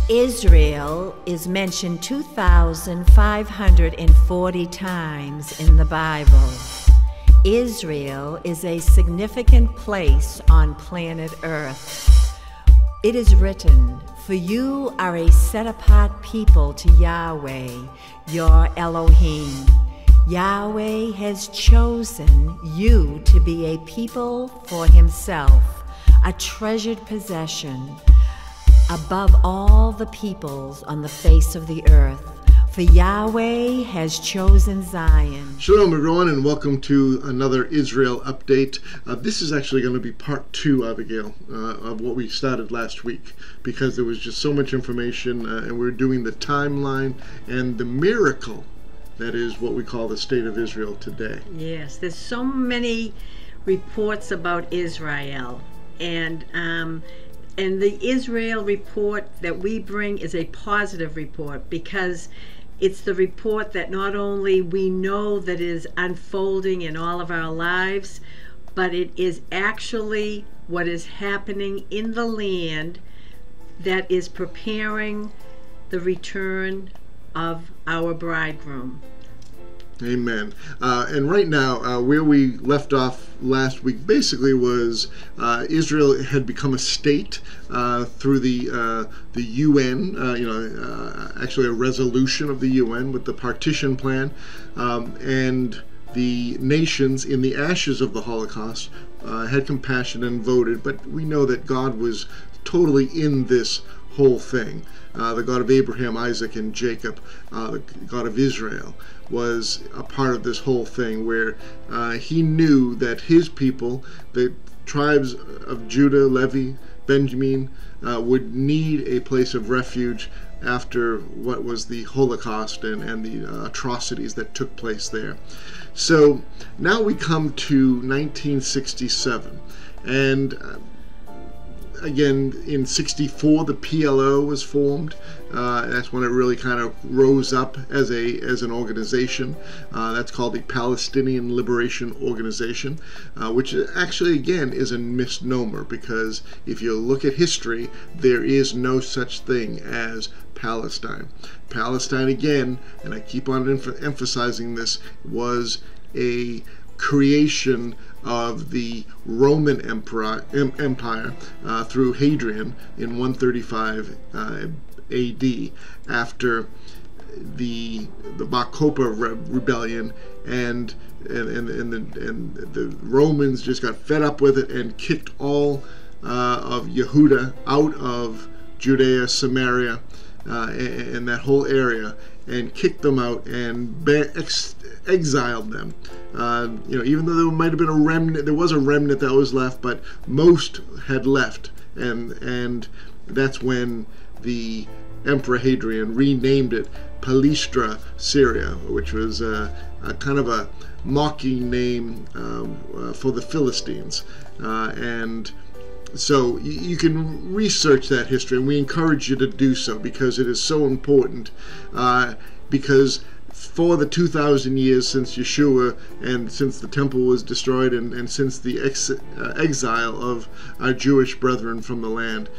Israel is mentioned 2,540 times in the Bible. Israel is a significant place on planet Earth. It is written, "For you are a set-apart people to Yahweh, your Elohim." Yahweh has chosen you to be a people for himself, a treasured possession, above all the peoples on the face of the earth. For Yahweh has chosen Zion. Shalom everyone, and welcome to another Israel update. This is actually going to be part 2, Abigail, of what we started last week, because there was just so much information, and we're doing the timeline and the miracle that is what we call the state of Israel today. Yes, there's so many reports about Israel, and the Israel report that we bring is a positive report, because it's the report that not only we know that is unfolding in all of our lives, but it is actually what is happening in the land that is preparing the return of our bridegroom. Amen. And right now, where we left off last week basically was Israel had become a state through the UN, actually a resolution of the UN with the partition plan, and the nations in the ashes of the Holocaust had compassion and voted, but we know that God was totally in this whole thing. The God of Abraham, Isaac, and Jacob, the God of Israel, was a part of this whole thing, where he knew that his people, the tribes of Judah, Levi, Benjamin, would need a place of refuge after what was the Holocaust and the atrocities that took place there. So now we come to 1967, and again, in 64, the PLO was formed. That's when it really kind of rose up as an organization. That's called the Palestinian Liberation Organization, which actually, again, is a misnomer, because if you look at history, there is no such thing as Palestine. Palestine, again, and I keep on emphasizing this, was a creation of the Roman Empire through Hadrian in 135 AD, after the Bar Kokhba rebellion, and the Romans just got fed up with it and kicked all of Yehuda out of Judea, Samaria, and that whole area, and kicked them out and exiled them. Even though there might have been a remnant, there was a remnant that was left, but most had left, and that's when the Emperor Hadrian renamed it Palistra, Syria, which was a kind of a mocking name for the Philistines, and so you can research that history, and we encourage you to do so, because it is so important, because for the 2,000 years since Yeshua, and since the temple was destroyed, and since the exile of our Jewish brethren from the land,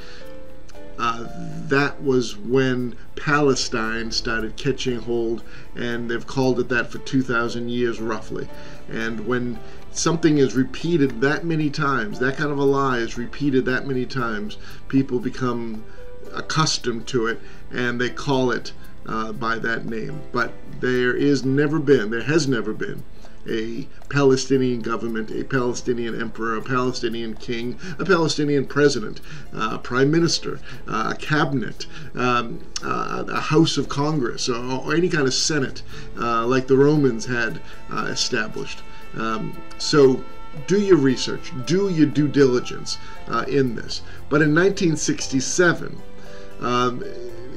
that was when Palestine started catching hold, and they've called it that for 2,000 years roughly. And when something is repeated that many times, that kind of a lie is repeated that many times, people become accustomed to it, and they call it by that name. But there has never been a Palestinian government, a Palestinian emperor, a Palestinian king, a Palestinian president, a prime minister, a cabinet, a house of Congress, or any kind of senate like the Romans had established. So do your research, do your due diligence in this. But in 1967,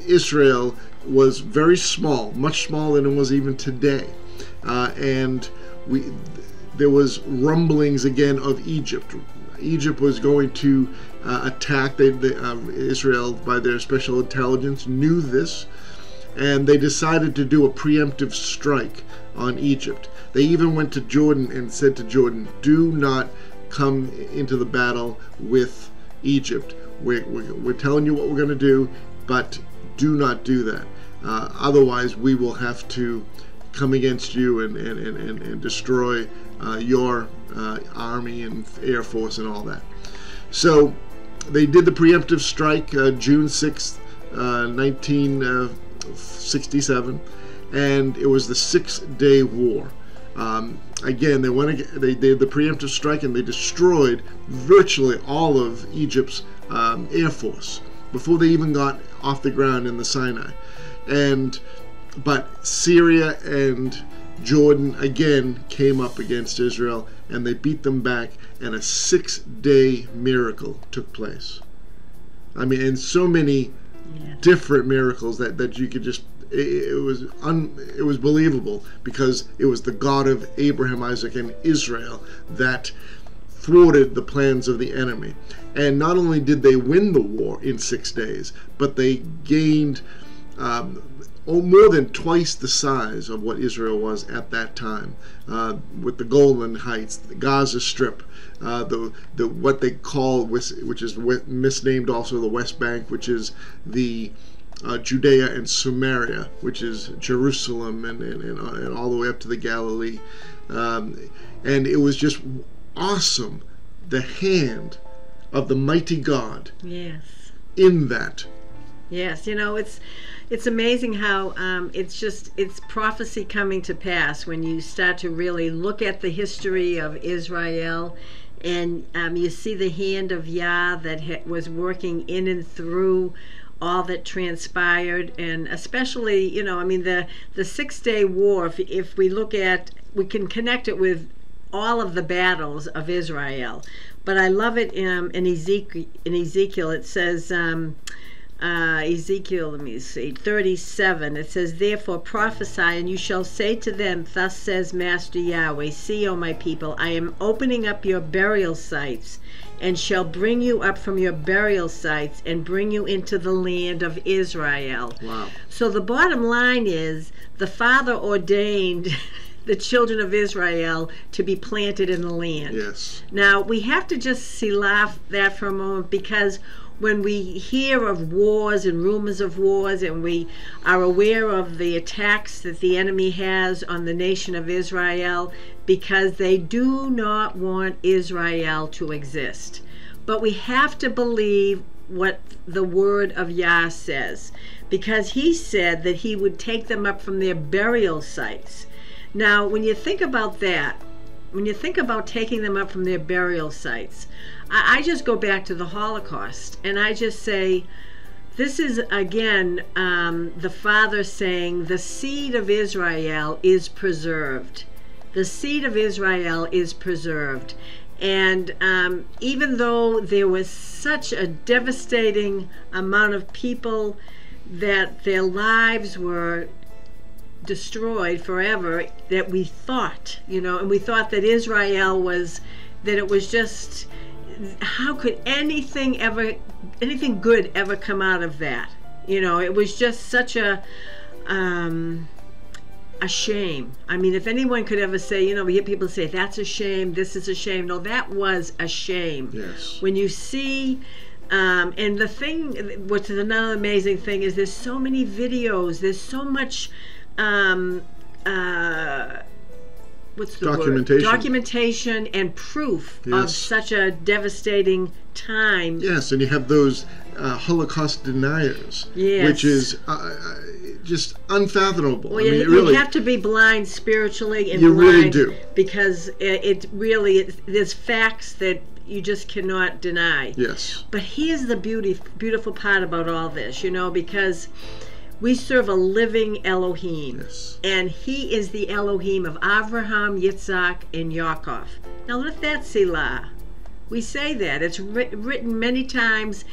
Israel was very small, much smaller than it was even today, and there was rumblings again of Egypt. Egypt was going to attack. Israel, by their special intelligence, knew this, and they decided to do a preemptive strike on Egypt. They even went to Jordan and said to Jordan, "Do not come into the battle with Egypt. We're telling you what we're going to do, but do not do that. Otherwise, we will have to come against you and destroy your army and air force and all that. So they did the preemptive strike June 6th, 1967, and it was the 6-day war. Again, they did the preemptive strike and they destroyed virtually all of Egypt's air force before they even got off the ground in the Sinai. But Syria and Jordan again came up against Israel, and they beat them back, and a 6-day miracle took place. I mean, and so many different miracles that you could just, it was believable, because it was the God of Abraham, Isaac, and Israel that thwarted the plans of the enemy. And not only did they win the war in 6 days, but they gained more than twice the size of what Israel was at that time, with the Golan Heights, the Gaza Strip, what they call, which is misnamed also the West Bank, which is the Judea and Samaria, which is Jerusalem and all the way up to the Galilee. And it was just awesome, the hand of the mighty God in that. Yes, it's amazing how it's prophecy coming to pass when you start to really look at the history of Israel, and you see the hand of Yah that was working in and through all that transpired. And especially, the 6-day war, if we look at, we can connect it with all of the battles of Israel. But I love it in Ezekiel. It says, Ezekiel, let me see, 37, it says, "Therefore prophesy, and you shall say to them, Thus says Master Yahweh, See, O my people, I am opening up your burial sites, and shall bring you up from your burial sites, and bring you into the land of Israel." Wow. So the bottom line is, the Father ordained the children of Israel to be planted in the land. Yes. Now, we have to just selah that for a moment, because when we hear of wars and rumors of wars, and we are aware of the attacks that the enemy has on the nation of Israel, because they do not want Israel to exist. But we have to believe what the word of Yah says, because he said that he would take them up from their burial sites. Now, when you think about that, when you think about taking them up from their burial sites, I just go back to the Holocaust, and I just say, this is again the Father saying, the seed of Israel is preserved. The seed of Israel is preserved. And even though there was such a devastating amount of people that their lives were destroyed forever, that we thought, and we thought that Israel was, that it was just, how could anything good ever come out of that? It was just such a shame. I mean, if anyone could ever say, we hear people say, that's a shame, this is a shame. No, that was a shame. Yes. When you see, and the thing, which is another amazing thing, is there's so many videos, there's so much what's the documentation. word? Documentation and proof of such a devastating time. Yes, and you have those Holocaust deniers, which is just unfathomable. Well, you have to be blind spiritually, and you blind, really do, because it really, there's facts that you just cannot deny. Yes. But here's the beautiful part about all this, because we serve a living Elohim. Yes. And he is the Elohim of Avraham, Yitzhak, and Yaakov. Now let that selah. We say that. It's written many times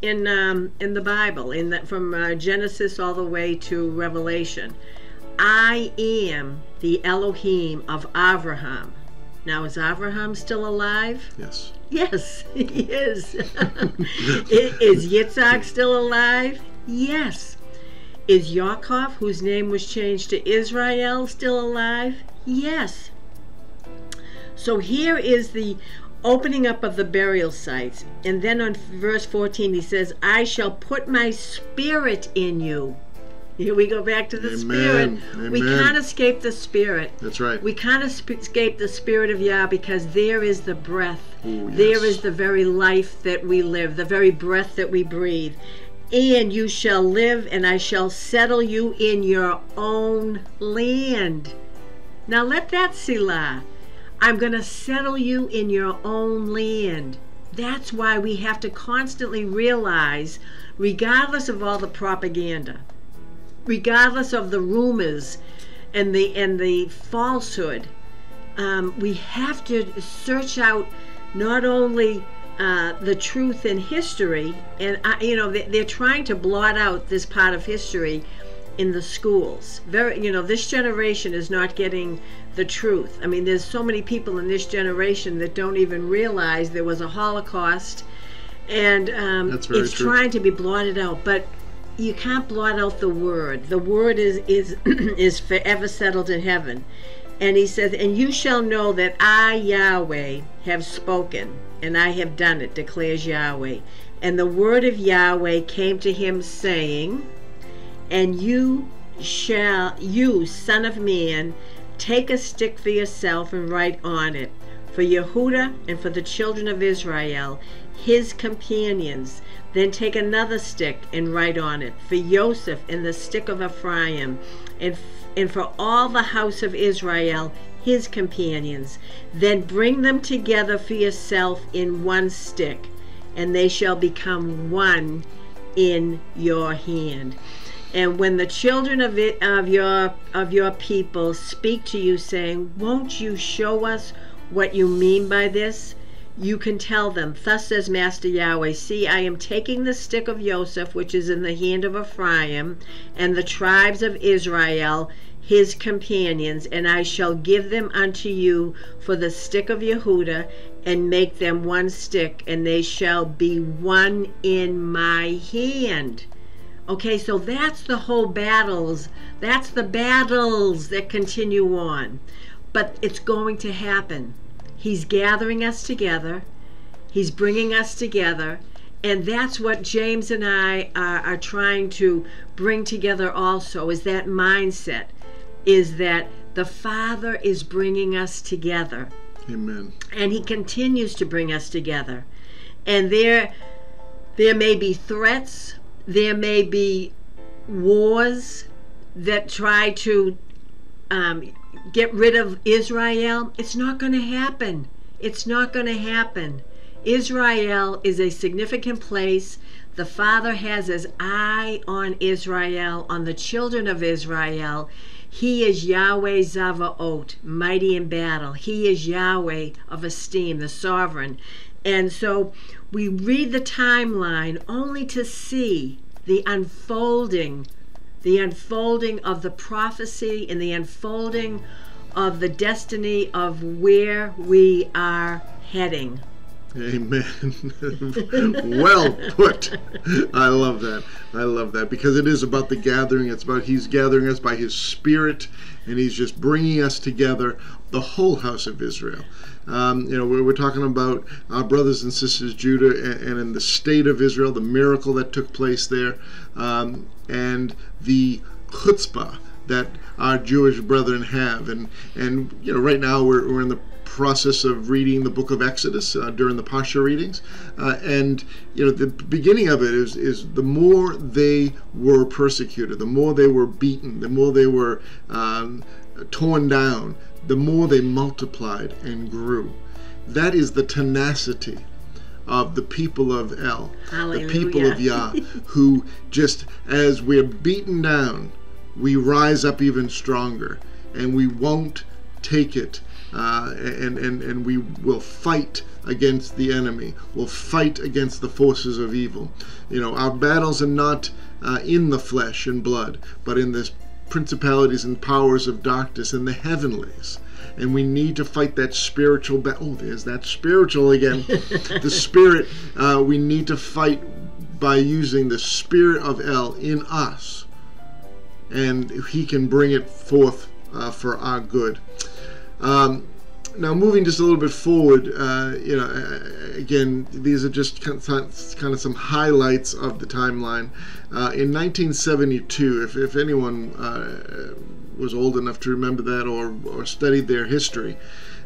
in the Bible, from Genesis all the way to Revelation. I am the Elohim of Avraham. Now, is Avraham still alive? Yes. Yes, he is. Is Yitzhak still alive? Yes. Is Yaakov, whose name was changed to Israel, still alive? Yes. So here is the opening up of the burial sites. And then on verse 14 he says, I shall put my spirit in you. Here we go back to the Spirit. Amen. We can't escape the Spirit. That's right. We can't escape the Spirit of Yah, because there is the breath. Ooh, yes. There is the very life that we live, the very breath that we breathe. And you shall live, and I shall settle you in your own land. Now let that Selah. I'm going to settle you in your own land. That's why we have to constantly realize, regardless of all the propaganda, regardless of the rumors and the falsehood, we have to search out not only the truth in history, and they're trying to blot out this part of history in the schools. This generation is not getting the truth. I mean, there's so many people in this generation that don't even realize there was a Holocaust, and it's trying to be blotted out. But you can't blot out the Word. The Word is forever settled in heaven. And he says, and you shall know that I, Yahweh, have spoken, and I have done it, declares Yahweh. And the word of Yahweh came to him, saying, and you, son of man, take a stick for yourself and write on it, for Yehudah and for the children of Israel, his companions. Then take another stick and write on it, for Joseph and the stick of Ephraim, and for all the house of Israel, his companions. Then bring them together for yourself in one stick, and they shall become one in your hand. And when the children of your people speak to you, saying, won't you show us what you mean by this? You can tell them, thus says Master Yahweh, see, I am taking the stick of Joseph, which is in the hand of Ephraim, and the tribes of Israel, his companions, and I shall give them unto you for the stick of Yehudah, and make them one stick, and they shall be one in my hand. Okay, so that's the whole battles. That's the battles that continue on. But it's going to happen. He's gathering us together. He's bringing us together. And that's what James and I are trying to bring together also, is that mindset, is that the Father is bringing us together. Amen. And he continues to bring us together. And there may be threats, there may be wars that try to get rid of Israel. It's not going to happen. It's not going to happen. Israel is a significant place. The Father has his eye on Israel, on the children of Israel. He is Yahweh Zavaot, mighty in battle. He is Yahweh of esteem, the sovereign. And so we read the timeline only to see the unfolding of the prophecy and the unfolding of the destiny of where we are heading. Amen. Well put. I love that. I love that, because it is about the gathering. It's about he's gathering us by his Spirit, and he's just bringing us together, the whole house of Israel. We're talking about our brothers and sisters Judah and in the state of Israel, the miracle that took place there, and the chutzpah that our Jewish brethren have. And right now we're in the process of reading the book of Exodus during the Pasha readings, and the beginning of it is the more they were persecuted, the more they were beaten, the more they were torn down, the more they multiplied and grew. That is the tenacity of the people of El, Hallelujah. The people of Yah, who just as we're beaten down, we rise up even stronger, and we won't take it. And we will fight against the enemy. We'll fight against the forces of evil. Our battles are not in the flesh and blood, but in the principalities and powers of darkness in the heavenlies. And we need to fight that spiritual battle. Oh, there's that spiritual again. The spirit. We need to fight by using the Spirit of El in us, and he can bring it forth for our good. Now, moving just a little bit forward, again, these are just kind of some highlights of the timeline. In 1972, if anyone was old enough to remember that or studied their history,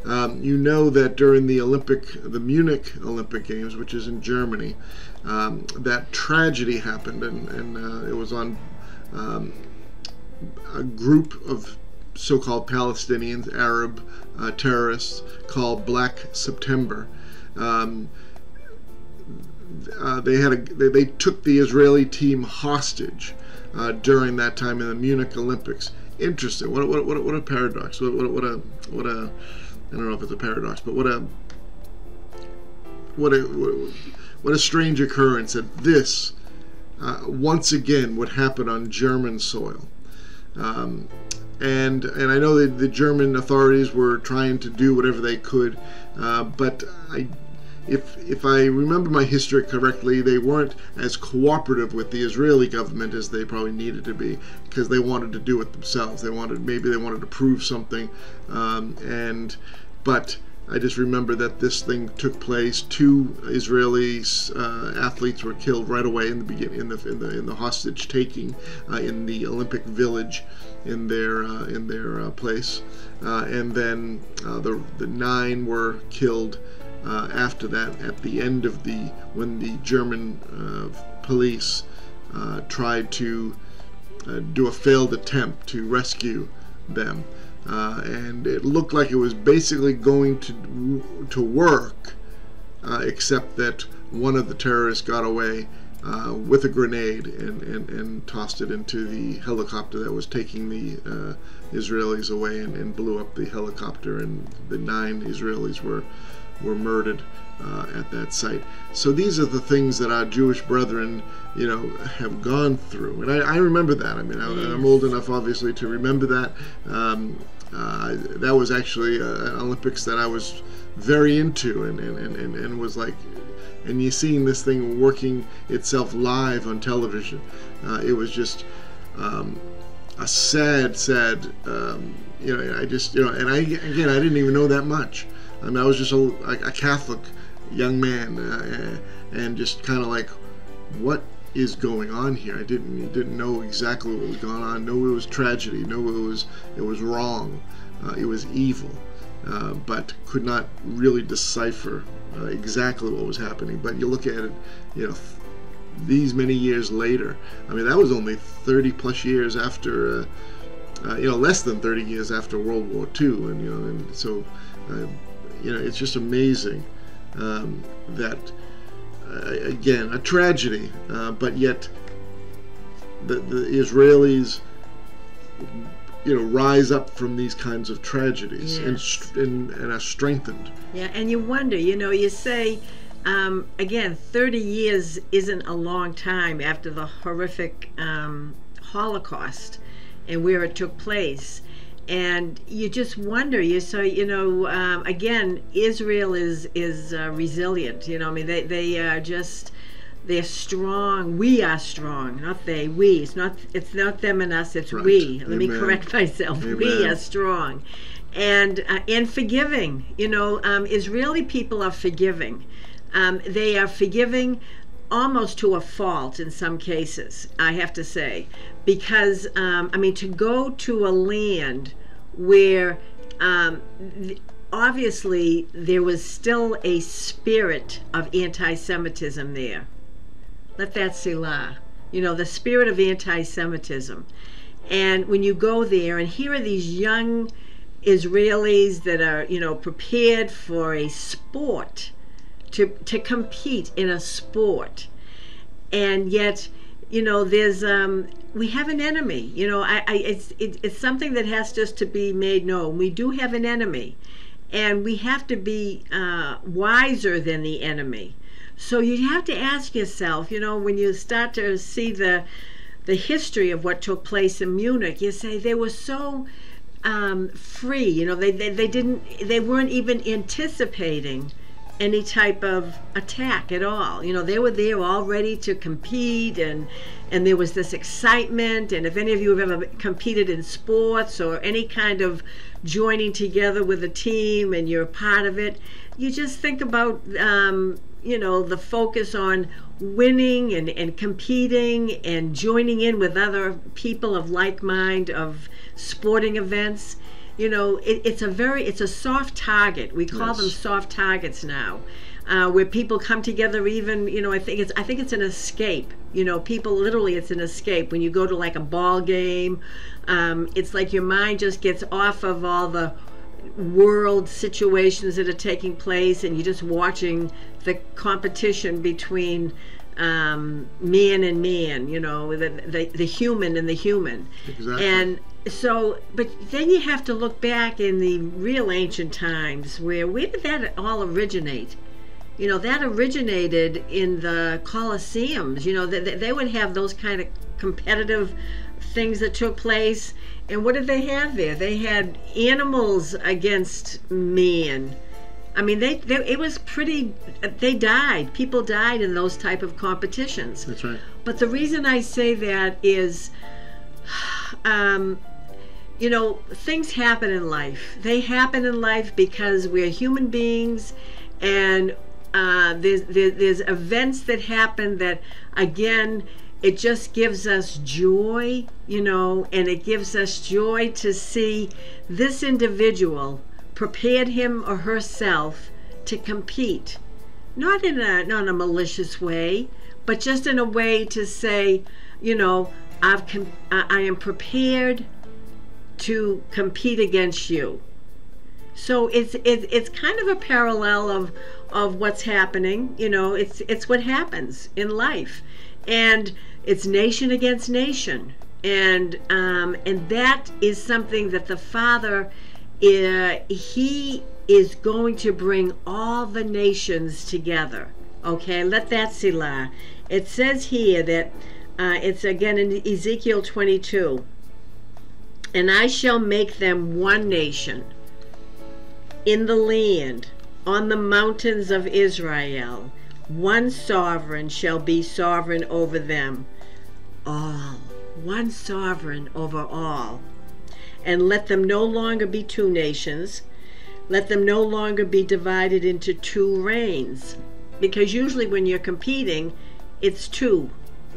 you know that during the Munich Olympic Games, which is in Germany, that tragedy happened, and it was on a group of so-called Palestinians, Arab terrorists, called Black September. They took the Israeli team hostage during that time in the Munich Olympics. Interesting. What a paradox. What a I don't know if it's a paradox, but what a strange occurrence that this once again would happen on German soil. And I know that the German authorities were trying to do whatever they could, but if I remember my history correctly, they weren't as cooperative with the Israeli government as they probably needed to be, because they wanted to do it themselves. Maybe they wanted to prove something, but I just remember that this thing took place. 2 Israeli athletes were killed right away in the beginning, in the hostage taking in the Olympic Village in their place, and then the 9 were killed after that at the end of when the German police tried to do a failed attempt to rescue them. And it looked like it was basically going to work, except that one of the terrorists got away with a grenade and tossed it into the helicopter that was taking the Israelis away, and blew up the helicopter, and the 9 Israelis were murdered at that site. So these are the things that our Jewish brethren, have gone through, and I remember that. I mean, I'm old enough, obviously, to remember that. That was actually an Olympics that I was very into, and was like, and you seeing this thing working itself live on television, it was just a sad, I just, and I didn't even know that much. I mean, I was just a Catholic young man, and just kind of like, what is going on here? I didn't know exactly what was going on. Know it was tragedy. Know it was wrong. It was evil, but could not really decipher exactly what was happening. But you look at it, these many years later. I mean, that was only 30 plus years after, less than 30 years after World War II, and so. It's just amazing that, again, a tragedy, but yet the Israelis, rise up from these kinds of tragedies, yes, and are strengthened. Yeah, and you wonder, you say, again, 30 years isn't a long time after the horrific Holocaust and where it took place. And you just wonder. Again, Israel is resilient. I mean, they are just, they're strong. We are strong, not they. We. It's not them and us. It's right. We. Let me correct myself. Amen. We are strong, and forgiving. Israeli people are forgiving. They are forgiving almost to a fault in some cases, I have to say, because to go to a land where obviously there was still a spirit of anti-Semitism there. Let that selah. The spirit of anti-Semitism. And when you go there, and here are these young Israelis that are, prepared for a sport, to compete in a sport, and yet, there's we have an enemy. It's something that has just to be made known. We do have an enemy, and we have to be wiser than the enemy. So you have to ask yourself, when you start to see the history of what took place in Munich, you say they were so free. They weren't even anticipating any type of attack at all. You know, they were there all ready to compete, and there was this excitement. And if any of you have ever competed in sports or any kind of joining together with a team and you're a part of it, you just think about you know, the focus on winning and competing and joining in with other people of like mind, of sporting events. You know, it's a soft target. We call them soft targets now, where people come together. Even, you know, I think it's an escape. You know, people literally, it's an escape. When you go to like a ball game, it's like your mind just gets off of all the world situations that are taking place, and you're just watching the competition between man and man. You know, the human and the human. Exactly. And so, but then you have to look back in the real ancient times, where did that all originate? You know, that originated in the Colosseums. You know, they would have those kind of competitive things that took place. And what did they have there? They had animals against man. I mean, it was pretty, they died. People died in those type of competitions. That's right. But the reason I say that is, you know, things happen in life. They happen in life because we're human beings, and there's events that happen that, again, it just gives us joy, you know, and it gives us joy to see this individual prepared him or herself to compete, not in a malicious way, but just in a way to say, you know, I am prepared to compete against you. So it's kind of a parallel of what's happening. You know, it's what happens in life, and it's nation against nation, and that is something that the Father, he is going to bring all the nations together. Okay, let that Selah. It says here that it's again in Ezekiel 22. And I shall make them one nation in the land, on the mountains of Israel. One sovereign shall be sovereign over them all. One sovereign over all. And let them no longer be two nations. Let them no longer be divided into two reigns. Because usually when you're competing, it's two.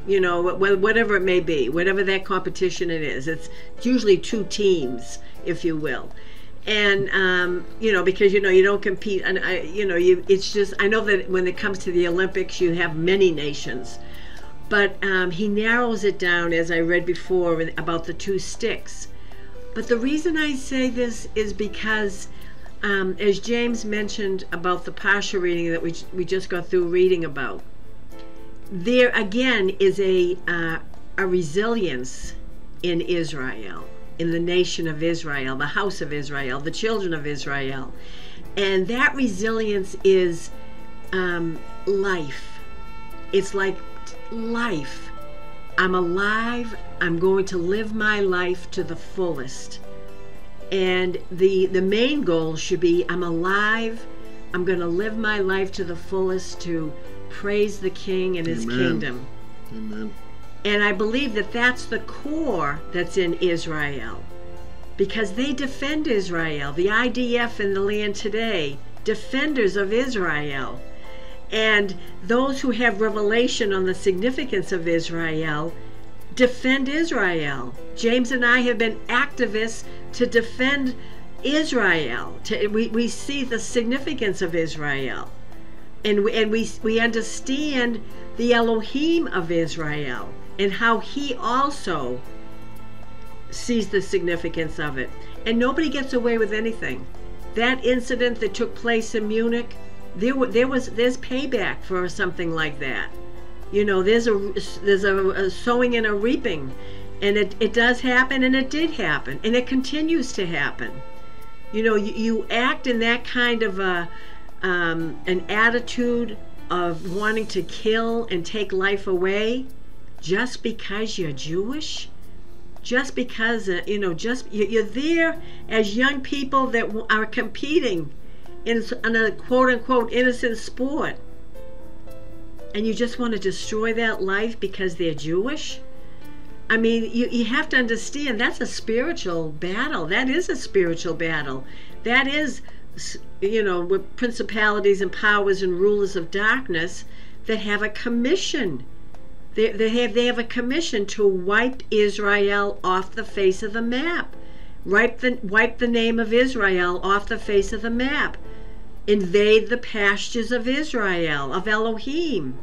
You know, whatever it may be, whatever that competition it is, it's usually two teams, if you will. And you know, because you know you don't compete, and you know, it's just, I know that when it comes to the Olympics, you have many nations, but he narrows it down, as I read before, about the two sticks. But the reason I say this is because, as James mentioned about the Pasha reading that we just got through reading about, there again is a resilience in Israel, in the nation of Israel, the house of Israel, the children of Israel. And that resilience is life. It's like life. I'm alive. I'm going to live my life to the fullest. And the main goal should be, I'm alive. I'm going to live my life to the fullest to praise the King and his kingdom. Amen. And I believe that that's the core that's in Israel, because they defend Israel. The IDF in the land today, defenders of Israel. And those who have revelation on the significance of Israel defend Israel. James and I have been activists to defend Israel. We see the significance of Israel. And we understand the Elohim of Israel and how he also sees the significance of it. And nobody gets away with anything. That incident that took place in Munich, there's payback for something like that. You know, there's a sowing and a reaping, and it does happen, and it did happen, and it continues to happen. You know, you act in that kind of an attitude of wanting to kill and take life away just because you're Jewish, just because you know, just you're there as young people that are competing, in a quote-unquote innocent sport, and you just want to destroy that life because they're Jewish? I mean, you have to understand that's a spiritual battle. That is a spiritual battle. That is, with principalities and powers and rulers of darkness that have a commission. They have a commission to wipe Israel off the face of the map. Wipe the name of Israel off the face of the map. Invade the pastures of Israel, of Elohim.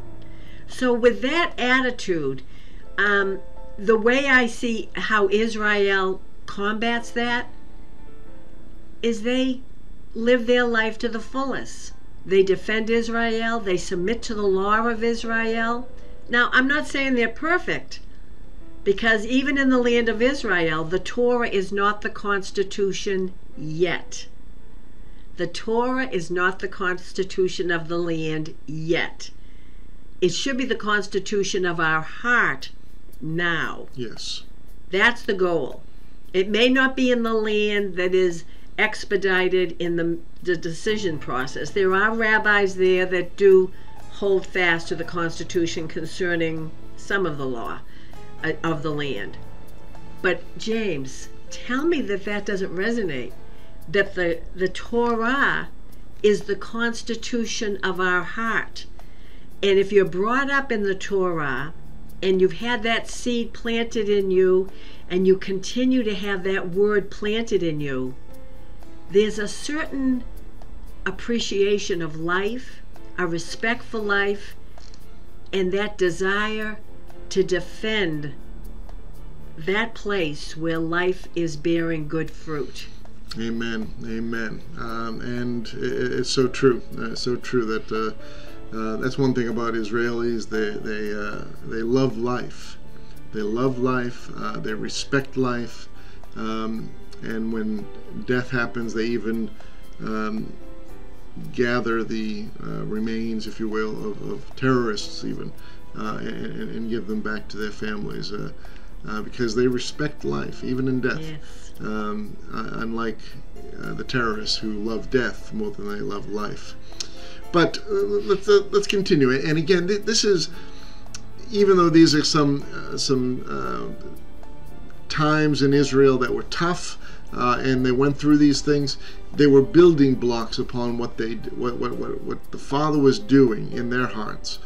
So with that attitude, the way I see how Israel combats that is they live their life to the fullest. They defend Israel. They submit to the law of Israel. Now, I'm not saying they're perfect, because even in the land of Israel, the Torah is not the Constitution yet. The Torah is not the Constitution of the land yet. It should be the Constitution of our heart now. Yes. That's the goal. It may not be in the land that is expedited in the decision process. There are rabbis there that do hold fast to the Constitution concerning some of the law of the land. But James, tell me that doesn't resonate, that the Torah is the Constitution of our heart. And if you're brought up in the Torah and you've had that seed planted in you and you continue to have that word planted in you, there's a certain appreciation of life, a respect for life, and that desire to defend that place where life is bearing good fruit. Amen. Amen. And it's so true. So true that that's one thing about Israelis. They love life. They love life. They respect life. And when death happens, they even gather the remains, if you will, of terrorists even, and give them back to their families, because they respect life, even in death. Yes. Unlike the terrorists who love death more than they love life. But let's continue. And again, this is, even though these are some times in Israel that were tough, and they went through these things, they were building blocks upon what the Father was doing in their hearts.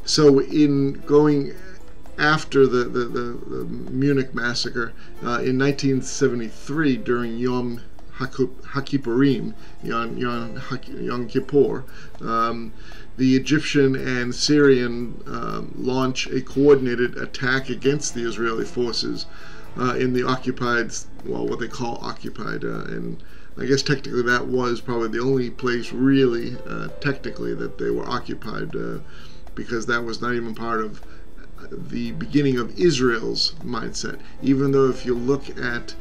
So in going after the Munich massacre in 1973 during Yom HaKippurim, Yom Kippur, the Egyptian and Syrian launch a coordinated attack against the Israeli forces in the occupied, what they call occupied, and I guess technically that was probably the only place really technically that they were occupied, because that was not even part of the beginning of Israel's mindset. Even though if you look at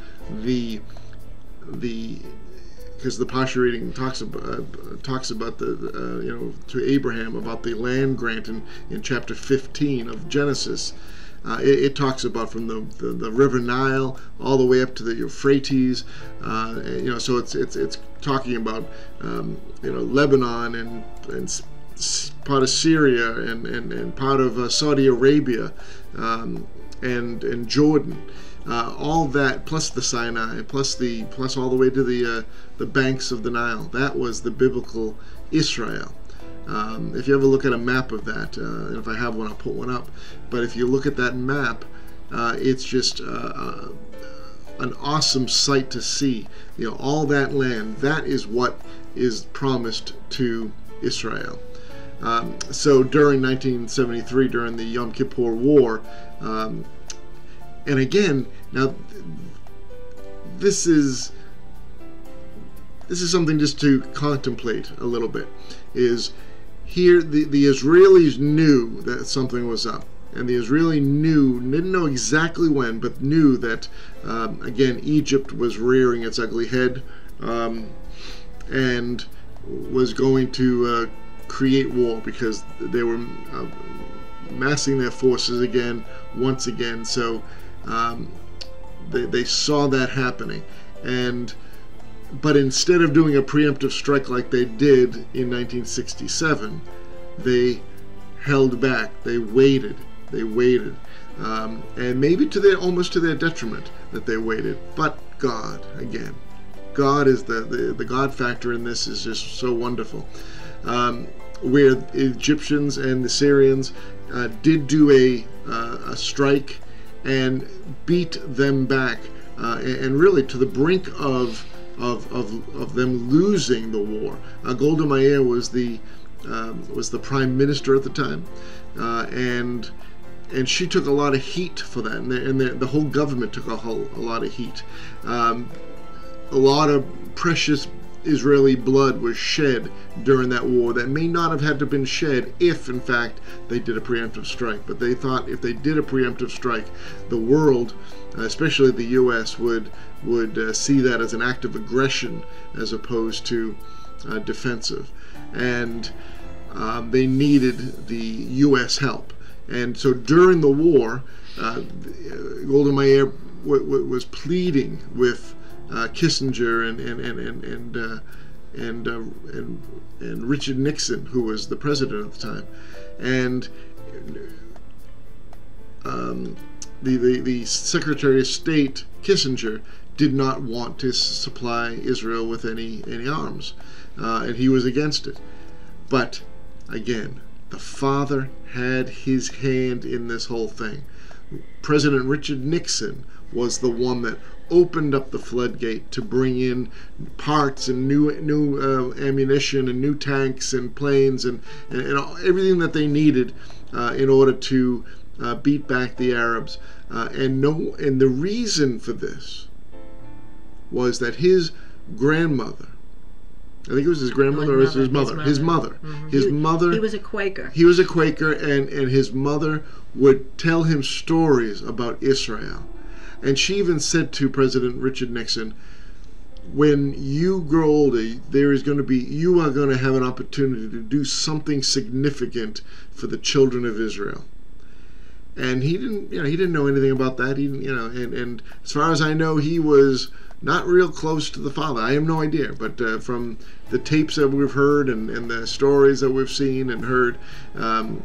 because the Pasha reading talks about the to Abraham about the land grant in chapter 15 of Genesis. It talks about from the river Nile all the way up to the Euphrates. So it's talking about Lebanon and part of Syria and part of Saudi Arabia and Jordan. All that, plus the Sinai, plus all the way to the banks of the Nile. That was the biblical Israel. If you ever look at a map of that, and if I have one, I'll put one up. But if you look at that map, it's just an awesome sight to see. All that land. That is what is promised to Israel. So during 1973, during the Yom Kippur War. And again, now this is something just to contemplate a little bit. Is here the Israelis knew that something was up, and the Israeli didn't know exactly when, but knew that again Egypt was rearing its ugly head, and was going to create war because they were massing their forces once again. So they saw that happening, and But instead of doing a preemptive strike like they did in 1967, they held back. They waited. And maybe almost to their detriment that they waited. But God, again, God is the God factor in this is just so wonderful. Where the Egyptians and the Syrians did do a strike and beat them back, and really to the brink of them losing the war. Golda Meir was the prime minister at the time, and she took a lot of heat for that, and the whole government took a lot of heat. A lot of precious Israeli blood was shed during that war that may not have had to been shed if, in fact, they did a preemptive strike. But they thought if they did a preemptive strike, the world, especially the U.S., would see that as an act of aggression as opposed to defensive. And they needed the U.S. help. And so during the war, Golda Meir was pleading with Kissinger and Richard Nixon, who was the president at the time, and the Secretary of State Kissinger did not want to supply Israel with any arms, and he was against it. But again, the Father had his hand in this whole thing. President Richard Nixon was the one that opened up the floodgate to bring in parts and new ammunition and new tanks and planes and everything that they needed in order to beat back the Arabs. And the reason for this was that his grandmother, I think it was his grandmother or his mother. His mother. Mm-hmm. His mother. He was a Quaker. He was a Quaker, and his mother would tell him stories about Israel. And she even said to President Richard Nixon, when you grow older, you are going to have an opportunity to do something significant for the children of Israel. And he didn't know anything about that. And as far as I know, he was not real close to the Father. I have no idea, but from the tapes that we've heard and the stories that we've seen and heard, I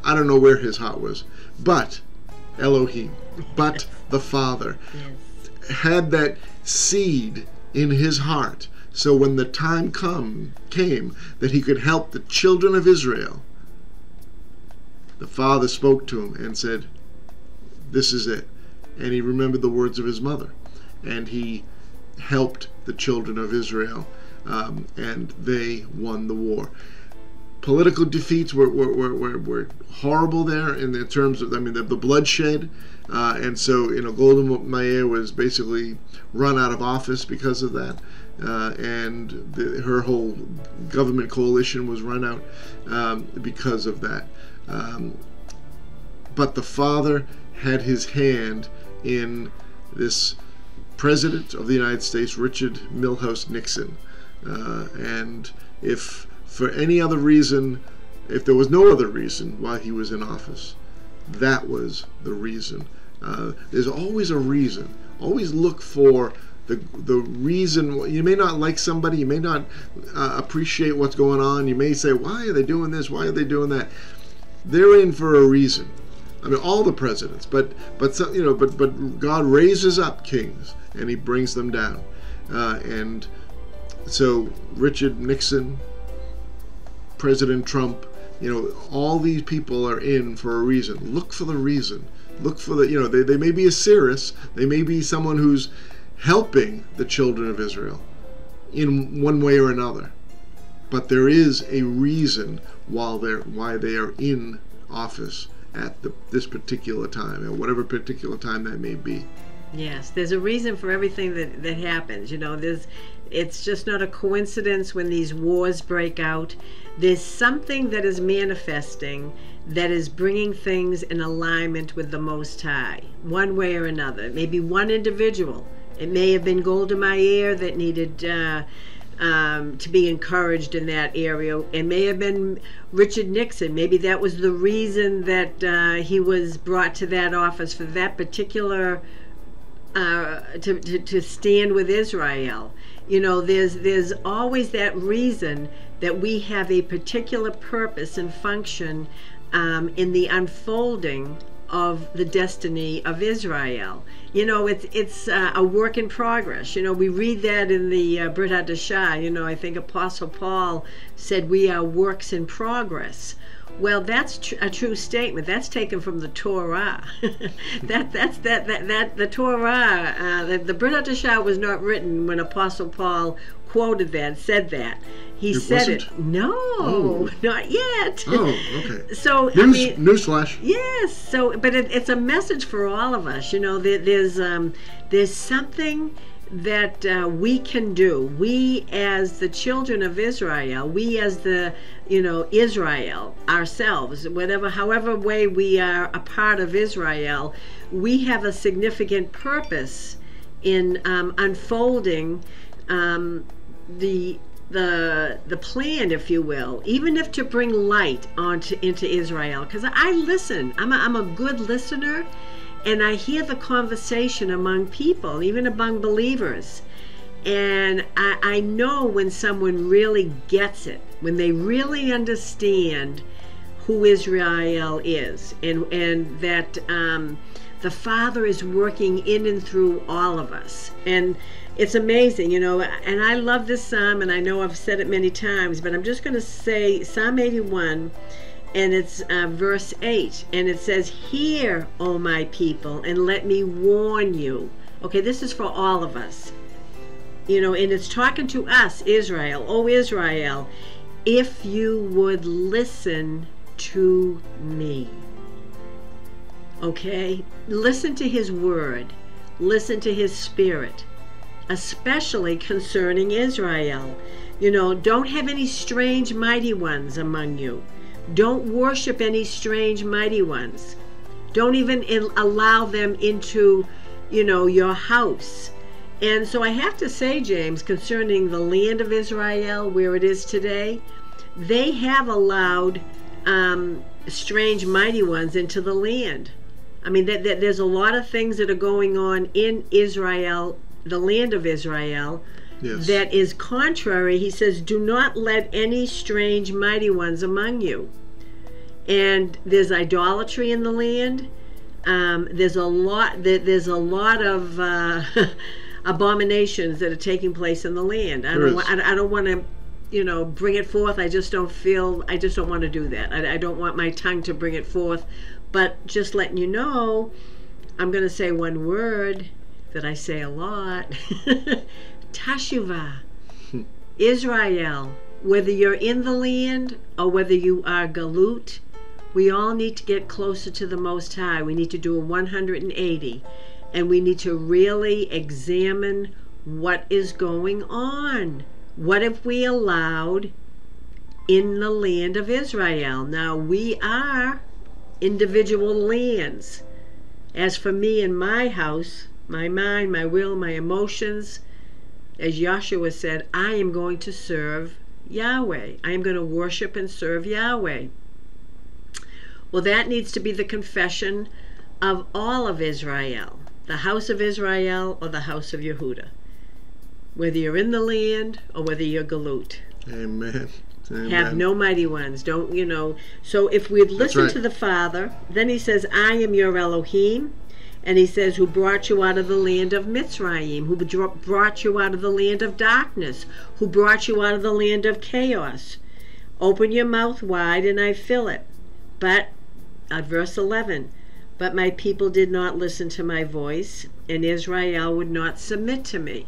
don't know where his heart was. But Elohim, but the Father, had that seed in his heart. So when the time came that he could help the children of Israel, the Father spoke to him and said, this is it. And he remembered the words of his mother. And he helped the children of Israel, and they won the war. Political defeats were horrible there in the terms of, the bloodshed, and so Golda Meir was basically run out of office because of that, and her whole government coalition was run out because of that. But the Father had his hand in this President of the United States, Richard Milhous Nixon, and if for any other reason, if there was no other reason why he was in office, that was the reason. There's always a reason. Always look for the reason. You may not like somebody, you may not appreciate what's going on, you may say, why are they doing this, why are they doing that? They're in for a reason. All the presidents, but God raises up kings and he brings them down. And so Richard Nixon, President Trump, all these people are in for a reason. Look for the reason. Look for they may be a Cyrus, they may be someone who's helping the children of Israel in one way or another. But there is a reason why they are in office at this particular time, at whatever particular time that may be. Yes, there's a reason for everything that happens. It's just not a coincidence when these wars break out. There's something that is manifesting that is bringing things in alignment with the Most High, one way or another. Maybe one individual. It may have been Golda Meir that needed to be encouraged in that area. It may have been Richard Nixon. Maybe that was the reason that he was brought to that office for that particular to stand with Israel. You know, there's always that reason that we have a particular purpose and function in the unfolding of the destiny of Israel. You know, it's a work in progress. You know, we read that in the Brit Hadashah. You know, I think Apostle Paul said we are works in progress. Well, that's a true statement. That's taken from the Torah. The Torah. The Brit Hadashah was not written when Apostle Paul quoted that, said that. He said it. No, not yet. Oh, okay. So newsflash. Yes. So, but it's a message for all of us. You know, there's something that we can do. We as the children of Israel, we as the, Israel ourselves, however way we are a part of Israel, we have a significant purpose in unfolding the plan, if you will, even if to bring light into Israel. Because I listen. I'm a good listener. And I hear the conversation among people, even among believers. And I know when someone really gets it, when they really understand who Israel is, and that the Father is working in and through all of us. And it's amazing, and I love this psalm, and I know I've said it many times, but I'm just going to say Psalm 81, and it's verse 8, and it says, "Hear, O my people, and let me warn you." Okay, this is for all of us. And it's talking to us, Israel. "O Israel, if you would listen to me." Okay? Listen to his word. Listen to his spirit, especially concerning Israel. Don't have any strange mighty ones among you. Don't worship any strange mighty ones. Don't even allow them into, your house. And so I have to say, James, concerning the land of Israel, where it is today, they have allowed strange mighty ones into the land. I mean, there's a lot of things that are going on in Israel, the land of Israel, yes, that is contrary. He says, "Do not let any strange mighty ones among you." And there's idolatry in the land. There's a lot of abominations that are taking place in the land. I don't want to, bring it forth. I just don't want to do that. I don't want my tongue to bring it forth. But just letting you know, I'm going to say one word that I say a lot. Tashuvah. Israel, whether you're in the land or whether you are galut, we all need to get closer to the Most High. We need to do a 180, and we need to really examine what is going on. What have we allowed in the land of Israel? Now, we are individual lands. As for me and my house, my mind, my will, my emotions, as Joshua said, I am going to serve Yahweh. I am going to worship and serve Yahweh. Well, that needs to be the confession of all of Israel, the house of Israel or the house of Yehudah, whether you're in the land or whether you're galut. Amen. Amen. Have no mighty ones. Don't, So if we'd listen to the Father, then he says, "I am your Elohim." And he says, "Who brought you out of the land of Mitzrayim, who brought you out of the land of darkness, who brought you out of the land of chaos. Open your mouth wide and I fill it." But, verse 11, "But my people did not listen to my voice, and Israel would not submit to me."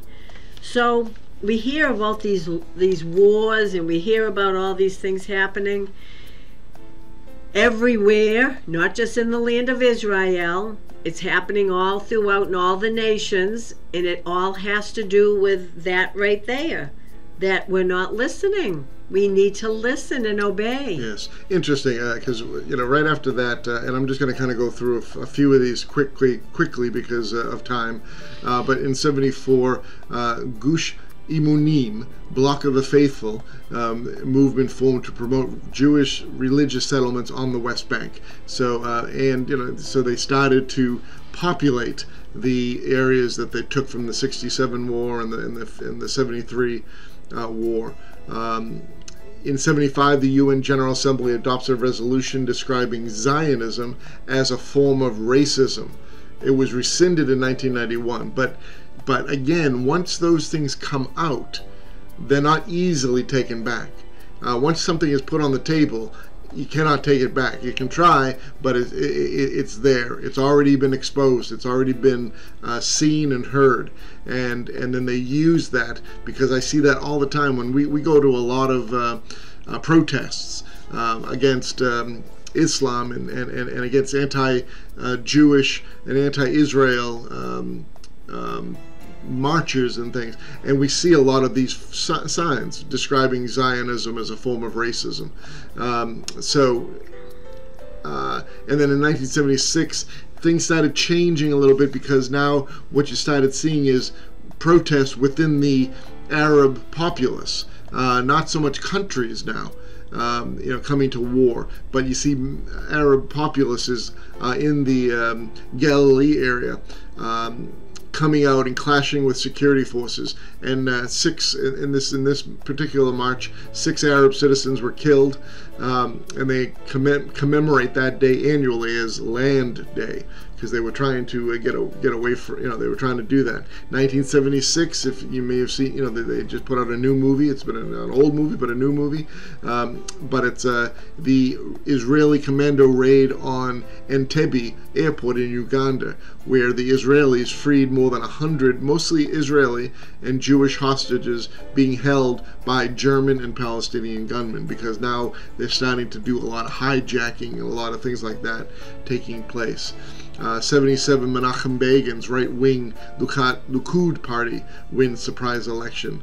So we hear about these wars, and we hear about all these things happening everywhere, not just in the land of Israel. It's happening all throughout in all the nations, and it all has to do with that right there, that we're not listening. We need to listen and obey. Yes, interesting, because right after that, and I'm just going to kind of go through a few of these quickly because of time. But in 74, Gush Imunim, Block of the Faithful, movement formed to promote Jewish religious settlements on the West Bank. So so they started to populate the areas that they took from the '67 war and the '73 war. In '75, the UN General Assembly adopts a resolution describing Zionism as a form of racism. It was rescinded in 1991, but again, once those things come out, they're not easily taken back. Once something is put on the table, you cannot take it back. You can try, but it's there. It's already been exposed. It's already been seen and heard. And then they use that, because I see that all the time when we go to a lot of protests against Islam and against anti-Jewish and anti-Israel marchers and things, and we see a lot of these signs describing Zionism as a form of racism. And then in 1976, things started changing a little bit, because now what you started seeing is protests within the Arab populace, not so much countries now. Coming to war, but you see Arab populaces in the Galilee area coming out and clashing with security forces. And in this particular march, 6 Arab citizens were killed, and they commemorate that day annually as Land Day, because they were trying to get away from, they were trying to do that. 1976, if you may have seen, they just put out a new movie. It's been an old movie, but a new movie. But it's the Israeli commando raid on Entebbe airport in Uganda, where the Israelis freed more than 100, mostly Israeli and Jewish hostages being held by German and Palestinian gunmen, because now they're starting to do a lot of hijacking and a lot of things like that taking place. 77, Menachem Begin's right-wing Likud party wins surprise election,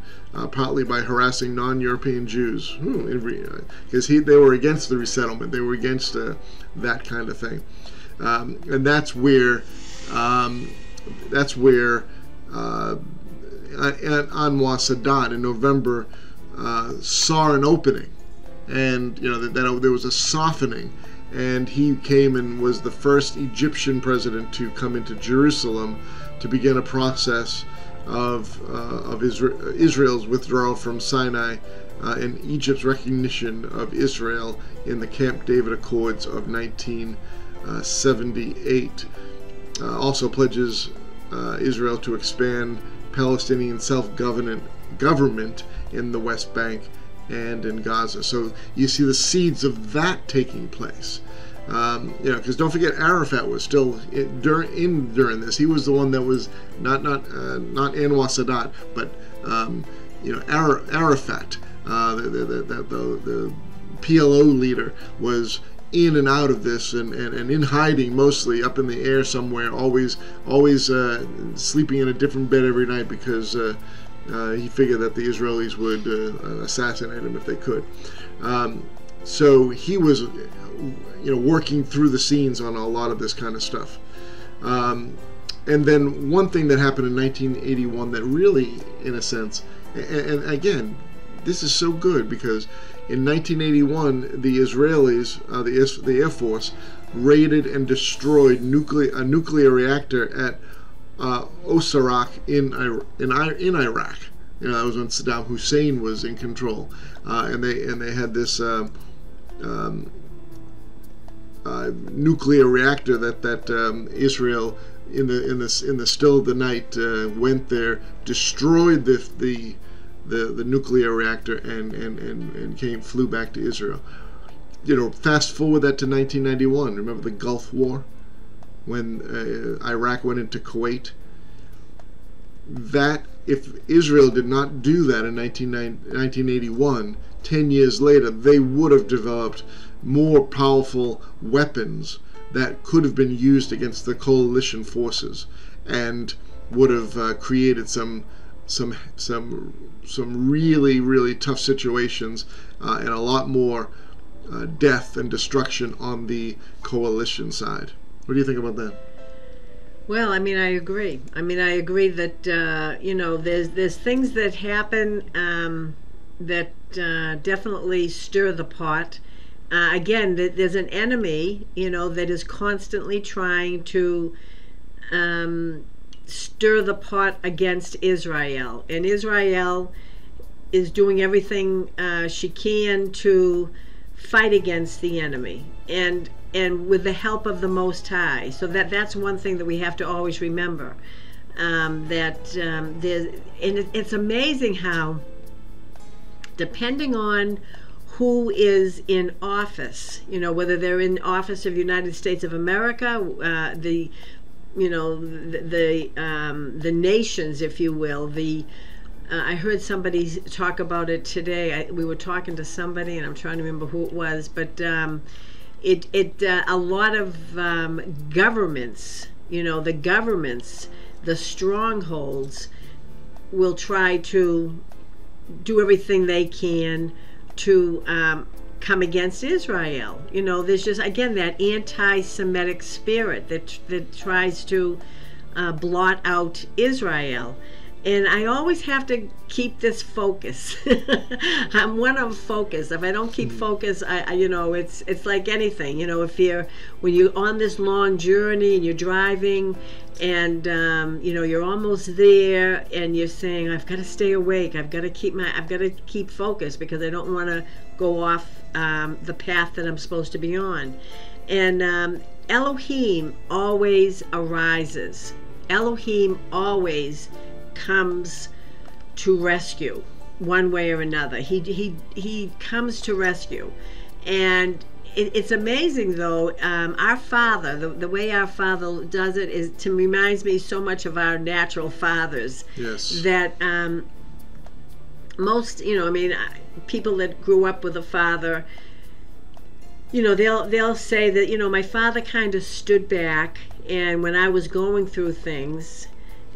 partly by harassing non-European Jews, because they were against the resettlement. They were against that kind of thing, and that's where Anwar Sadat in November saw an opening, and that there was a softening. And he came and was the first Egyptian president to come into Jerusalem to begin a process of Israel's withdrawal from Sinai and Egypt's recognition of Israel in the Camp David Accords of 1978. Also pledges Israel to expand Palestinian self-government in the West Bank and in Gaza. So you see the seeds of that taking place. Because don't forget, Arafat was still during this. He was the one that was not Anwar Sadat, but Arafat, the PLO leader, was in and out of this and in hiding, mostly up in the air somewhere, always sleeping in a different bed every night, because he figured that the Israelis would assassinate him if they could. So he was, working through the scenes on a lot of this kind of stuff. And then one thing that happened in 1981 that really, in a sense, and again, this is so good, because in 1981, the Israelis, the Air Force, raided and destroyed a nuclear reactor at Osirak in Iraq. That was when Saddam Hussein was in control, and they had this nuclear reactor that Israel in the still of the night went there, destroyed the nuclear reactor, and flew back to Israel. Fast forward that to 1991. Remember the Gulf War, when Iraq went into Kuwait? That, if Israel did not do that in 1981, 10 years later, they would have developed more powerful weapons that could have been used against the coalition forces, and would have created some really, really tough situations, and a lot more death and destruction on the coalition side. What do you think about that? Well, I agree. I agree that there's things that happen that definitely stir the pot. Again, there's an enemy, that is constantly trying to stir the pot against Israel. And Israel is doing everything she can to fight against the enemy, and with the help of the Most High. So that's one thing that we have to always remember. It's amazing how, depending on who is in office, whether they're in office of United States of America, the nations, if you will. I heard somebody talk about it today. We were talking to somebody, and I'm trying to remember who it was, but a lot of governments, the strongholds, will try to do everything they can to come against Israel. There's just, again, that anti-Semitic spirit that tries to blot out Israel. And I always have to keep this focus. I'm one of focus. If I don't keep focus, it's like anything. When you're on this long journey and you're driving, and you're almost there, and you're saying, I've got to stay awake. I've got to keep focused, because I don't want to go off the path that I'm supposed to be on. And Elohim always arises. Elohim always comes to rescue, one way or another. He comes to rescue. And it's amazing, though, our Father, the way our Father does it reminds me so much of our natural fathers. Yes. That most, people that grew up with a father, they'll say that, my father kind of stood back, and when I was going through things,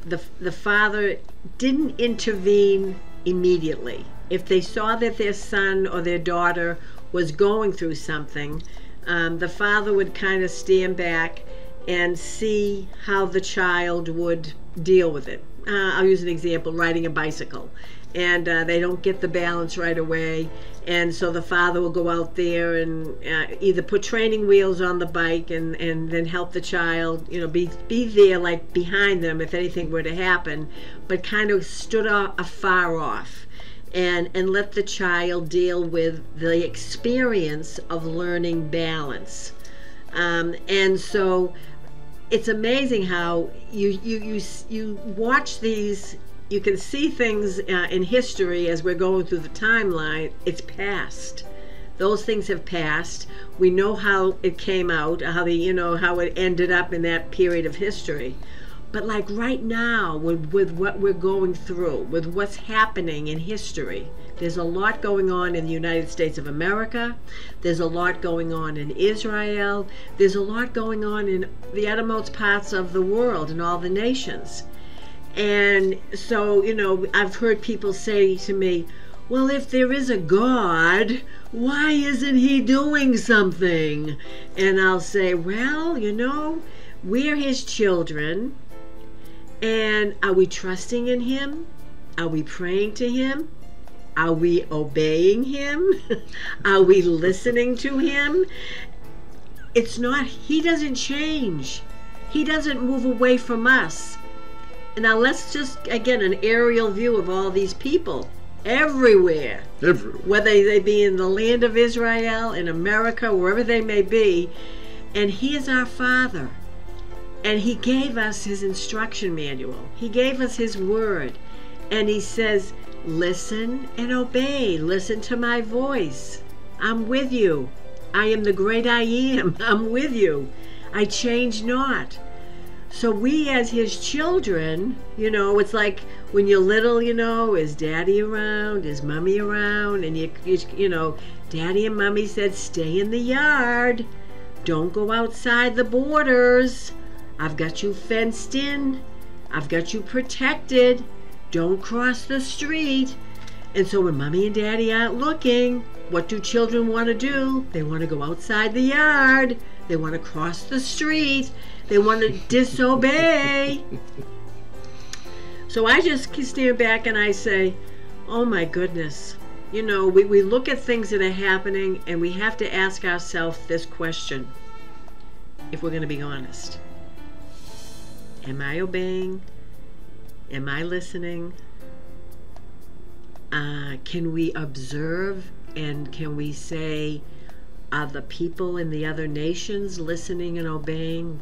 the father didn't intervene immediately. If they saw that their son or their daughter was going through something, the father would kind of stand back and see how the child would deal with it. I'll use an example: riding a bicycle, and they don't get the balance right away, and so the father will go out there and either put training wheels on the bike and then help the child, be there, like behind them if anything were to happen, but kind of stood afar off and let the child deal with the experience of learning balance. And so it's amazing how you watch these. You can see things in history as we're going through the timeline. It's past. Those things have passed. We know how it came out, how it ended up in that period of history. But like right now, with what we're going through, with what's happening in history, there's a lot going on in the United States of America. There's a lot going on in Israel. There's a lot going on in the uttermost parts of the world, in all the nations. And so, I've heard people say to me, well, if there is a God, why isn't he doing something? And I'll say, well, we're his children. And are we trusting in him? Are we praying to him? Are we obeying him? Are we listening to him? He doesn't change. He doesn't move away from us. Now let's just, again, an aerial view of all these people everywhere. Whether they be in the land of Israel, in America, wherever they may be. And he is our Father. And he gave us his instruction manual. He gave us his word. And he says, listen and obey. Listen to my voice. I'm with you. I am the great I am. I'm with you. I change not. So we as his children, it's like when you're little, is daddy around? Is mommy around? And daddy and mommy said, stay in the yard. Don't go outside the borders. I've got you fenced in. I've got you protected. Don't cross the street. And so when mommy and daddy aren't looking, what do children want to do? They want to go outside the yard. They want to cross the street. They want to disobey. So I just stand back and I say, oh my goodness. We look at things that are happening, and we have to ask ourselves this question, if we're going to be honest. Am I obeying Am I listening? Can we observe, and can we say, are the people in the other nations listening and obeying?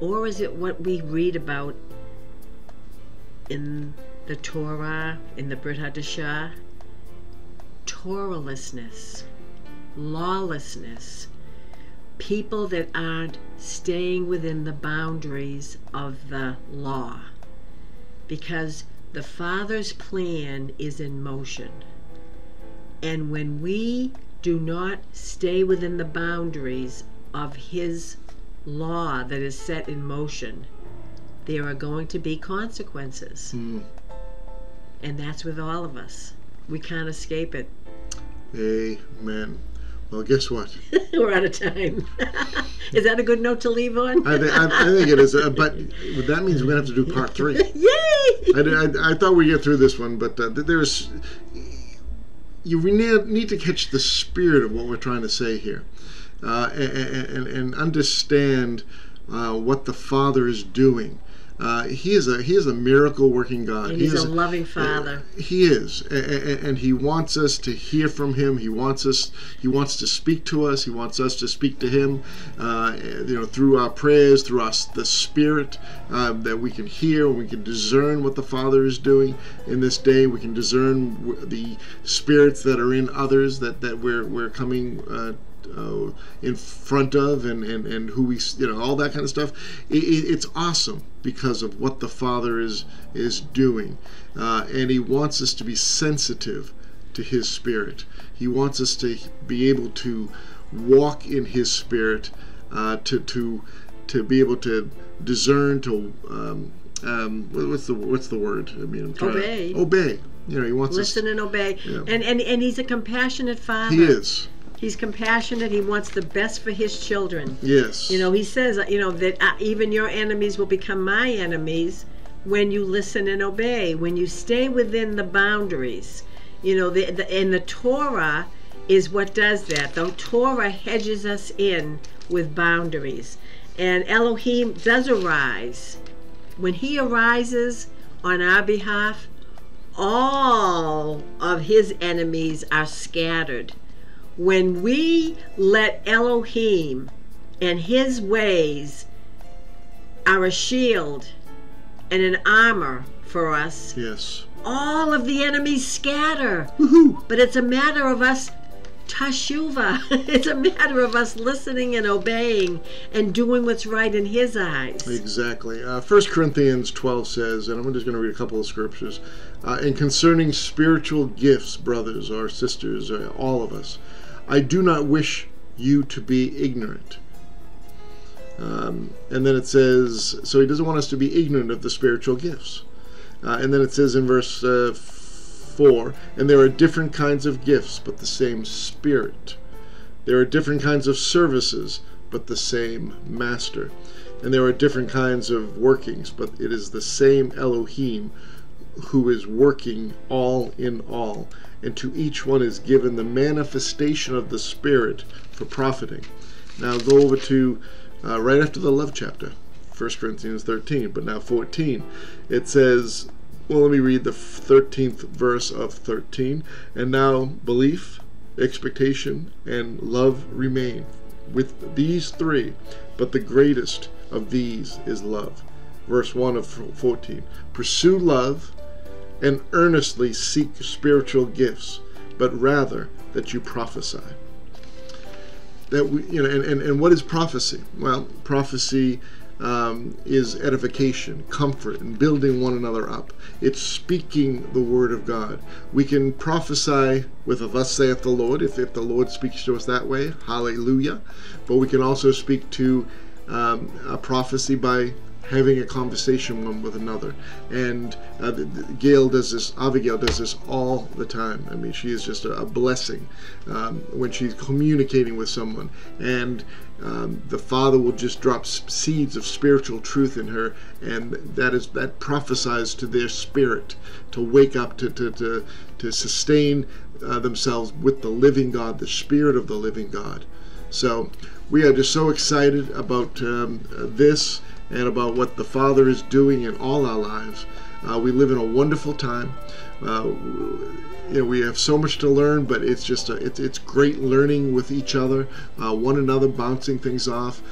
Or is it what we read about in the Torah, in the Brit Hadashah? Torahlessness, lawlessness, people that aren't staying within the boundaries of the law. Because the Father's plan is in motion. And when we do not stay within the boundaries of His law that is set in motion, there are going to be consequences. And that's with all of us. We can't escape it. Amen. Well, guess what? We're out of time. Is that a good note to leave on? I think it is. But that means we're going to have to do part 3. Yay! I thought we'd get through this one, but there's... You need to catch the spirit of what we're trying to say here, and understand what the Father is doing. He is a miracle working God. And He's a loving Father. He is, and He wants us to hear from Him. He wants to speak to us. He wants us to speak to Him, through our prayers, through the Spirit, that we can hear and we can discern what the Father is doing in this day. We can discern the spirits that are in others that we're coming in front of, and who we, all that kind of stuff. It's awesome because of what the Father is doing, and He wants us to be sensitive to His Spirit. He wants us to be able to walk in His Spirit, to be able to discern, to what's the word? I mean, obey. He wants us listen and obey. Yeah. And He's a compassionate Father. He is. He's compassionate. He wants the best for His children. Yes. He says, that even your enemies will become my enemies when you listen and obey, when you stay within the boundaries. And the Torah is what does that. The Torah hedges us in with boundaries. And Elohim does arise. When He arises on our behalf, all of His enemies are scattered. When we let Elohim and His ways are a shield and an armor for us, yes, all of the enemies scatter. Woohoo! But it's a matter of us tashuva. It's a matter of us listening and obeying and doing what's right in His eyes. Exactly. 1 Corinthians 12 says, and I'm just going to read a couple of scriptures, and concerning spiritual gifts, brothers or sisters, all of us, I do not wish you to be ignorant. And then it says, so He doesn't want us to be ignorant of the spiritual gifts. And then it says in verse 4, and there are different kinds of gifts, but the same Spirit. There are different kinds of services, but the same Master. And there are different kinds of workings, but it is the same Elohim who is working all in all. And to each one is given the manifestation of the Spirit for profiting. Now go over to right after the love chapter, 1 Corinthians 13, but now 14. It says, well, let me read the 13th verse of 13. And now belief, expectation, and love remain, with these three, but the greatest of these is love. Verse 1 of 14. Pursue love and earnestly seek spiritual gifts, but rather that you prophesy. That we, and what is prophecy? Well, prophecy is edification, comfort, and building one another up. It's speaking the word of God. We can prophesy with a thus saith the Lord, if the Lord speaks to us that way, hallelujah. But we can also speak to a prophecy by having a conversation one with another. And AviGayle does this all the time. I mean, she is just a blessing when she's communicating with someone. And the Father will just drop seeds of spiritual truth in her, and that prophesies to their spirit to wake up, to sustain themselves with the living God, the Spirit of the living God. So we are just so excited about this, and about what the Father is doing in all our lives. We live in a wonderful time. We have so much to learn, but it's just it's great learning with each other, one another, bouncing things off.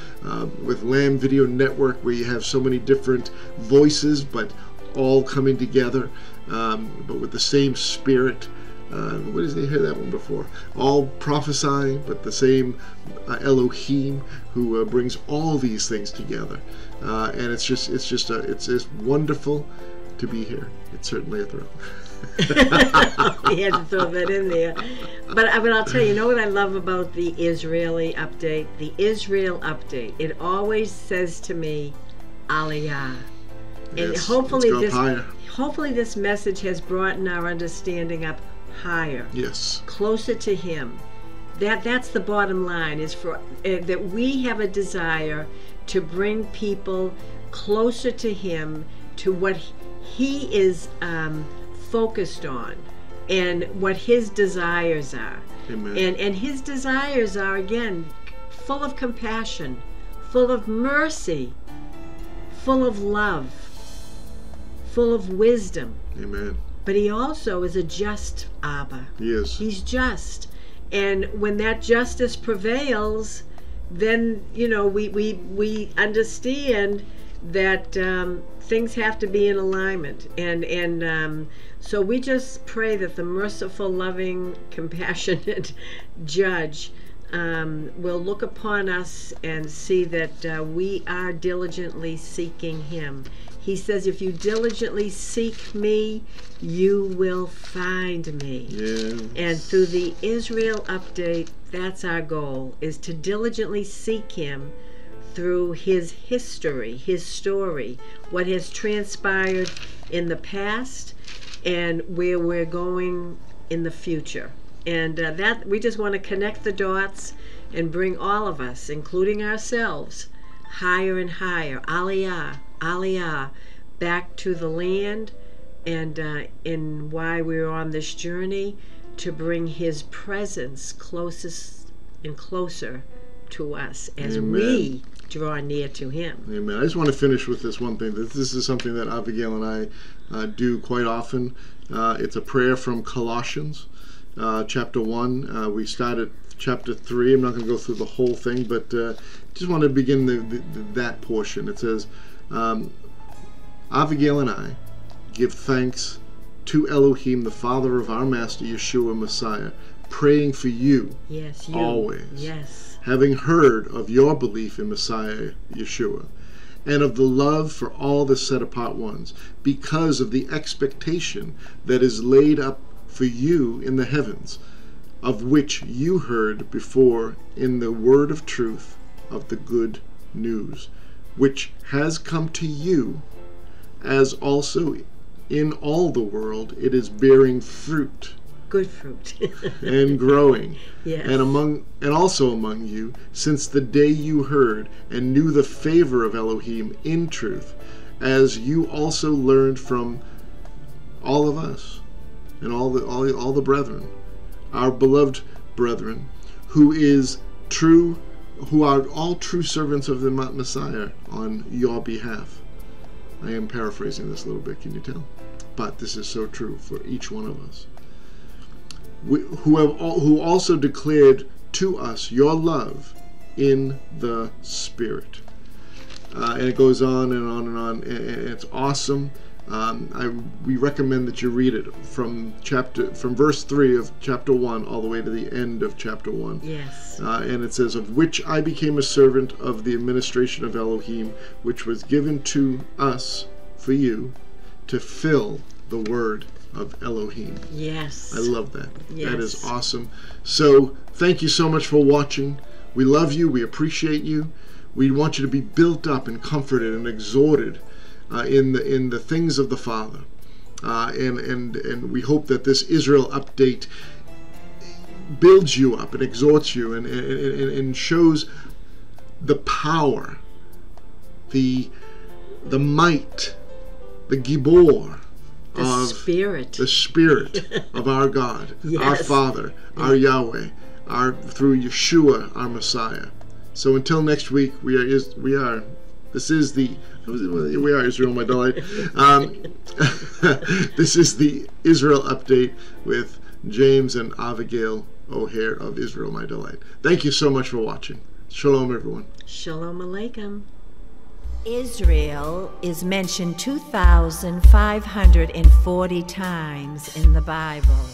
With Lamb Video Network, where you have so many different voices, but all coming together, but with the same spirit. What did you hear that one before? All prophesying, but the same Elohim who brings all these things together, and it's just wonderful to be here. It's certainly a thrill. He had to throw that in there, but I'll tell you, you know what I love about the Israeli update? The Israel update. It always says to me, Aliyah, and Yes, hopefully this message has brought our understanding up higher, yes, closer to Him. That's the bottom line, is for that we have a desire to bring people closer to Him, to what He is focused on, and what His desires are. Amen. And His desires are, again, full of compassion, full of mercy, full of love, full of wisdom. Amen. But He also is a just Abba. He is. He's just. And when that justice prevails, then, we understand that things have to be in alignment. And so we just pray that the merciful, loving, compassionate judge will look upon us and see that we are diligently seeking Him. He says, if you diligently seek me, you will find me. Yes. And through the Israel update, that's our goal, is to diligently seek Him through His history, His story, what has transpired in the past, and where we're going in the future. And that we just want to connect the dots and bring all of us, including ourselves, higher and higher, Aliyah, Aliyah, back to the land, and in why we're on this journey, to bring His presence closest and closer to us as Amen. we draw near to Him. Amen. I just want to finish with this one thing. This is something that AviGayle and I do quite often. It's a prayer from Colossians, chapter 1. We started chapter 3. I'm not going to go through the whole thing, but just want to begin that portion. It says, AviGayle and I give thanks to Elohim, the Father of our Master Yeshua Messiah, praying for you, Yes, you. always, Yes. having heard of your belief in Messiah Yeshua, and of the love for all the set-apart ones, because of the expectation that is laid up for you in the heavens, of which you heard before in the word of truth of the good news, which has come to you, as also in all the world it is bearing fruit, Good fruit. and growing, Yes. and also among you, since the day you heard and knew the favor of Elohim in truth, as you also learned from all of us and all the brethren, our beloved brethren, who are all true servants of the Messiah on your behalf. I am paraphrasing this a little bit, can you tell? But this is so true for each one of us. Who also declared to us your love in the Spirit. And it goes on and on and on, and it's awesome. We recommend that you read it from verse 3 of chapter 1 all the way to the end of chapter 1. Yes. And it says, of which I became a servant of the administration of Elohim, which was given to us for you to fill the word of Elohim. Yes. I love that. Yes. That is awesome. So thank you so much for watching. We love you. We appreciate you. We want you to be built up and comforted and exhorted in the things of the Father. And we hope that this Israel update builds you up and exhorts you and shows the power, the might, the gibor, The Spirit of our God, Yes. our Father, our Yahweh, through Yeshua, our Messiah. So until next week, we are This is the, here we are, Israel, my delight. This is the Israel Update with James and AviGayle O'Hare of Israel, my delight. Thank you so much for watching. Shalom, everyone. Shalom Aleichem. Israel is mentioned 2,540 times in the Bible.